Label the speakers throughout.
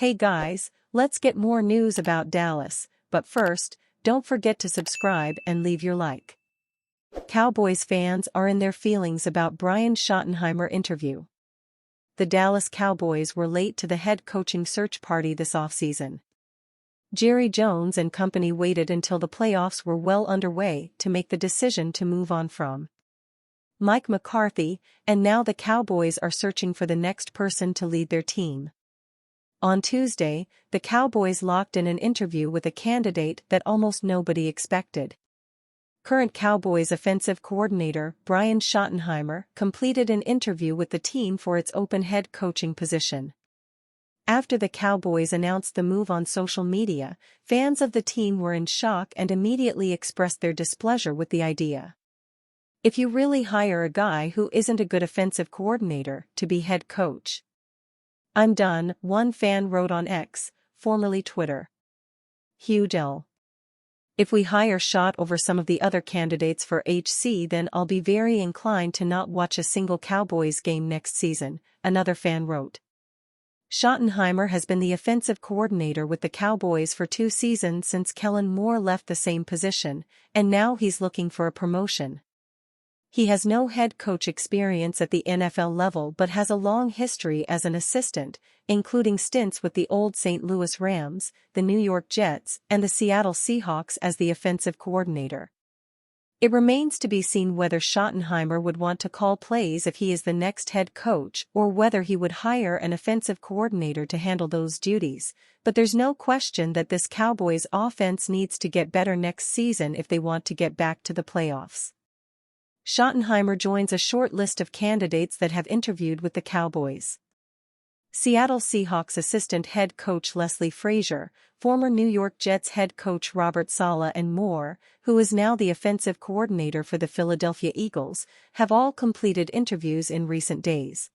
Speaker 1: Hey guys, let's get more news about Dallas, but first, don't forget to subscribe and leave your like. Cowboys fans are in their feelings about Brian Schottenheimer interview. The Dallas Cowboys were late to the head coaching search party this offseason. Jerry Jones and company waited until the playoffs were well underway to make the decision to move on from Mike McCarthy, and now the Cowboys are searching for the next person to lead their team. On Tuesday, the Cowboys locked in an interview with a candidate that almost nobody expected. Current Cowboys offensive coordinator Brian Schottenheimer completed an interview with the team for its open head coaching position. After the Cowboys announced the move on social media, fans of the team were in shock and immediately expressed their displeasure with the idea. If you really hire a guy who isn't a good offensive coordinator to be head coach, I'm done, one fan wrote on X, formerly Twitter. Huge L. If we hire Schott over some of the other candidates for HC, then I'll be very inclined to not watch a single Cowboys game next season, another fan wrote. Schottenheimer has been the offensive coordinator with the Cowboys for 2 seasons since Kellen Moore left the same position, and now he's looking for a promotion. He has no head coach experience at the NFL level but has a long history as an assistant, including stints with the old St. Louis Rams, the New York Jets, and the Seattle Seahawks as the offensive coordinator. It remains to be seen whether Schottenheimer would want to call plays if he is the next head coach or whether he would hire an offensive coordinator to handle those duties, but there's no question that this Cowboys offense needs to get better next season if they want to get back to the playoffs. Schottenheimer joins a short list of candidates that have interviewed with the Cowboys. Seattle Seahawks assistant head coach Leslie Frazier, former New York Jets head coach Robert Saleh and more, who is now the offensive coordinator for the Philadelphia Eagles, have all completed interviews in recent days.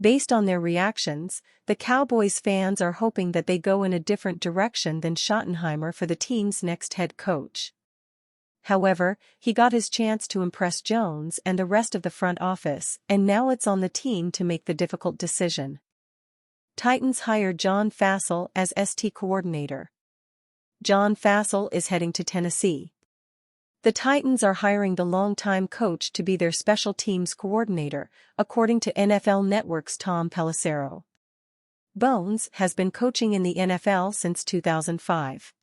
Speaker 1: Based on their reactions, the Cowboys fans are hoping that they go in a different direction than Schottenheimer for the team's next head coach. However, he got his chance to impress Jones and the rest of the front office, and now it's on the team to make the difficult decision. Titans hired John Fassel as ST coordinator. John Fassel is heading to Tennessee. The Titans are hiring the longtime coach to be their special teams coordinator, according to NFL Network's Tom Pelissero. Bones has been coaching in the NFL since 2005.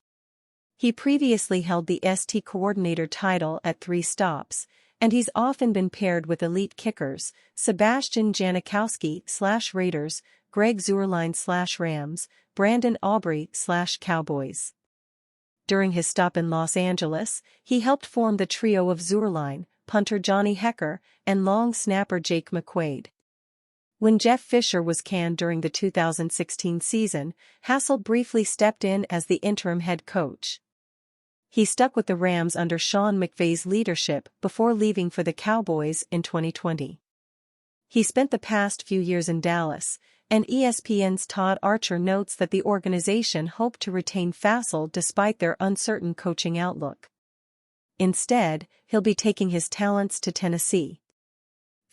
Speaker 1: He previously held the ST coordinator title at 3 stops, and he's often been paired with elite kickers, Sebastian Janikowski/Raiders, Greg Zuerlein/Rams, Brandon Aubrey/Cowboys. During his stop in Los Angeles, he helped form the trio of Zuerlein, punter Johnny Hekker, and long snapper Jake McQuaid. When Jeff Fisher was canned during the 2016 season, Hassel briefly stepped in as the interim head coach. He stuck with the Rams under Sean McVay's leadership before leaving for the Cowboys in 2020. He spent the past few years in Dallas, and ESPN's Todd Archer notes that the organization hoped to retain Fassel despite their uncertain coaching outlook. Instead, he'll be taking his talents to Tennessee.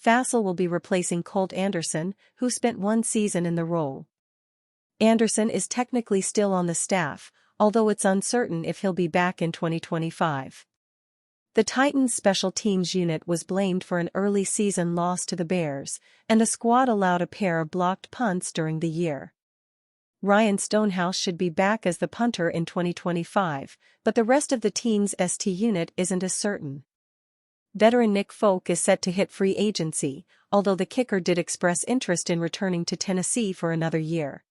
Speaker 1: Fassel will be replacing Colt Anderson, who spent 1 season in the role. Anderson is technically still on the staff, although it's uncertain if he'll be back in 2025. The Titans' special teams unit was blamed for an early season loss to the Bears, and the squad allowed a pair of blocked punts during the year. Ryan Stonehouse should be back as the punter in 2025, but the rest of the team's ST unit isn't as certain. Veteran Nick Folk is set to hit free agency, although the kicker did express interest in returning to Tennessee for another year.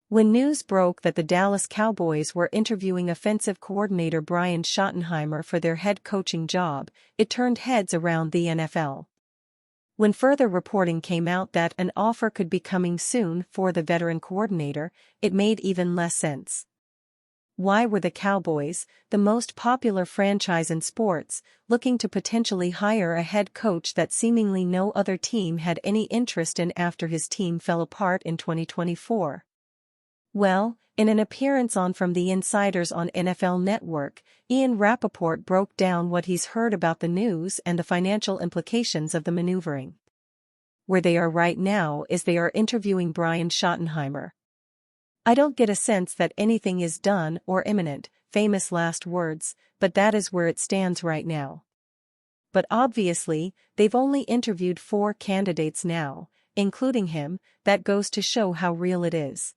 Speaker 1: When news broke that the Dallas Cowboys were interviewing offensive coordinator Brian Schottenheimer for their head coaching job, it turned heads around the NFL. When further reporting came out that an offer could be coming soon for the veteran coordinator, it made even less sense. Why were the Cowboys, the most popular franchise in sports, looking to potentially hire a head coach that seemingly no other team had any interest in after his team fell apart in 2024? Well, in an appearance on From the Insiders on NFL Network, Ian Rappaport broke down what he's heard about the news and the financial implications of the maneuvering. Where they are right now is they are interviewing Brian Schottenheimer. I don't get a sense that anything is done or imminent, famous last words, but that is where it stands right now. But obviously, they've only interviewed 4 candidates now, including him. That goes to show how real it is.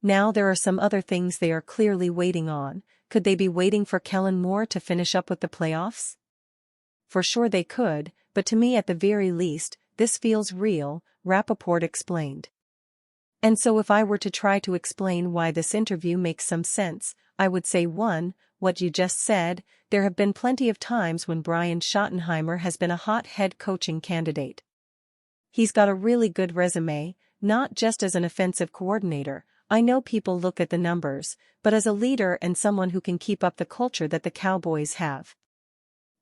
Speaker 1: Now there are some other things they are clearly waiting on. Could they be waiting for Kellen Moore to finish up with the playoffs? For sure they could, but to me at the very least, this feels real, Rappaport explained. And so if I were to try to explain why this interview makes some sense, I would say 1, what you just said. There have been plenty of times when Brian Schottenheimer has been a hot head coaching candidate. He's got a really good resume, not just as an offensive coordinator. I know people look at the numbers, but as a leader and someone who can keep up the culture that the Cowboys have.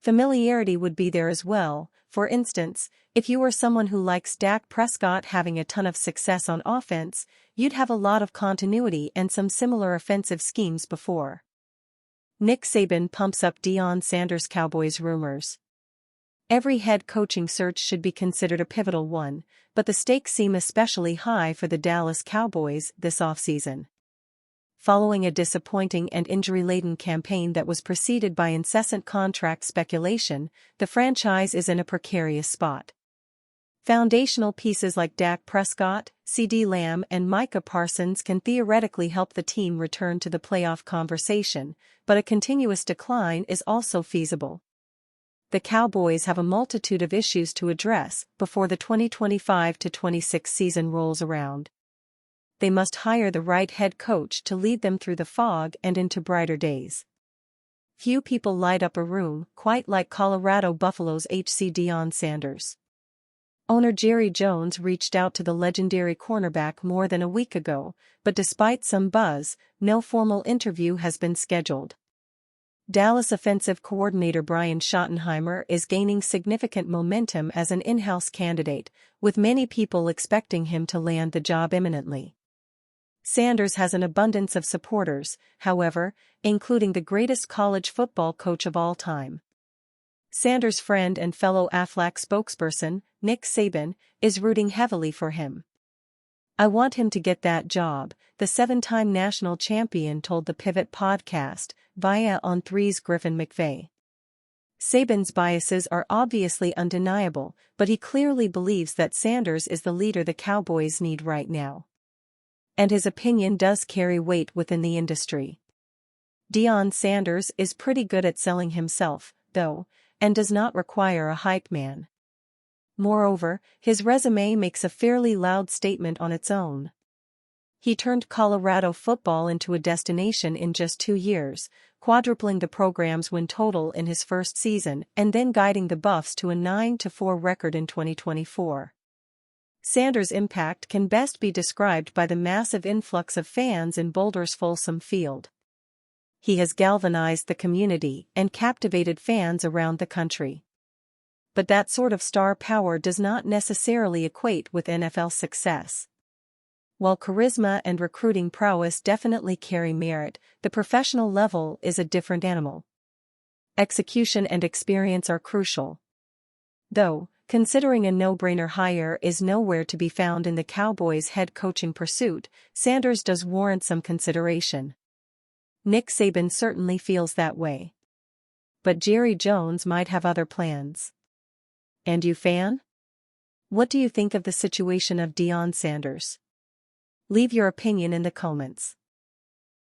Speaker 1: Familiarity would be there as well. For instance, if you were someone who likes Dak Prescott having a ton of success on offense, you'd have a lot of continuity and some similar offensive schemes before. Nick Saban pumps up Deion Sanders Cowboys rumors. Every head coaching search should be considered a pivotal one, but the stakes seem especially high for the Dallas Cowboys this offseason. Following a disappointing and injury-laden campaign that was preceded by incessant contract speculation, the franchise is in a precarious spot. Foundational pieces like Dak Prescott, CeeDee Lamb and Micah Parsons can theoretically help the team return to the playoff conversation, but a continuous decline is also feasible. The Cowboys have a multitude of issues to address before the 2025-26 season rolls around. They must hire the right head coach to lead them through the fog and into brighter days. Few people light up a room quite like Colorado Buffalo's HC Deion Sanders. Owner Jerry Jones reached out to the legendary cornerback more than a week ago, but despite some buzz, no formal interview has been scheduled. Dallas offensive coordinator Brian Schottenheimer is gaining significant momentum as an in-house candidate, with many people expecting him to land the job imminently. Sanders has an abundance of supporters, however, including the greatest college football coach of all time. Sanders' friend and fellow Aflac spokesperson, Nick Saban, is rooting heavily for him. "I want him to get that job," the 7-time national champion told the Pivot podcast, via On3's Griffin McVeigh. Saban's biases are obviously undeniable, but he clearly believes that Sanders is the leader the Cowboys need right now. And his opinion does carry weight within the industry. Deion Sanders is pretty good at selling himself, though, and does not require a hype man. Moreover, his resume makes a fairly loud statement on its own. He turned Colorado football into a destination in just 2 years, quadrupling the program's win total in his first season and then guiding the Buffs to a 9-4 record in 2024. Sanders' impact can best be described by the massive influx of fans in Boulder's Folsom Field. He has galvanized the community and captivated fans around the country. But that sort of star power does not necessarily equate with NFL success. While charisma and recruiting prowess definitely carry merit, the professional level is a different animal. Execution and experience are crucial. Though, considering a no-brainer hire is nowhere to be found in the Cowboys' head coaching pursuit, Sanders does warrant some consideration. Nick Saban certainly feels that way. But Jerry Jones might have other plans. And you, fan? What do you think of the situation of Deion Sanders? Leave your opinion in the comments.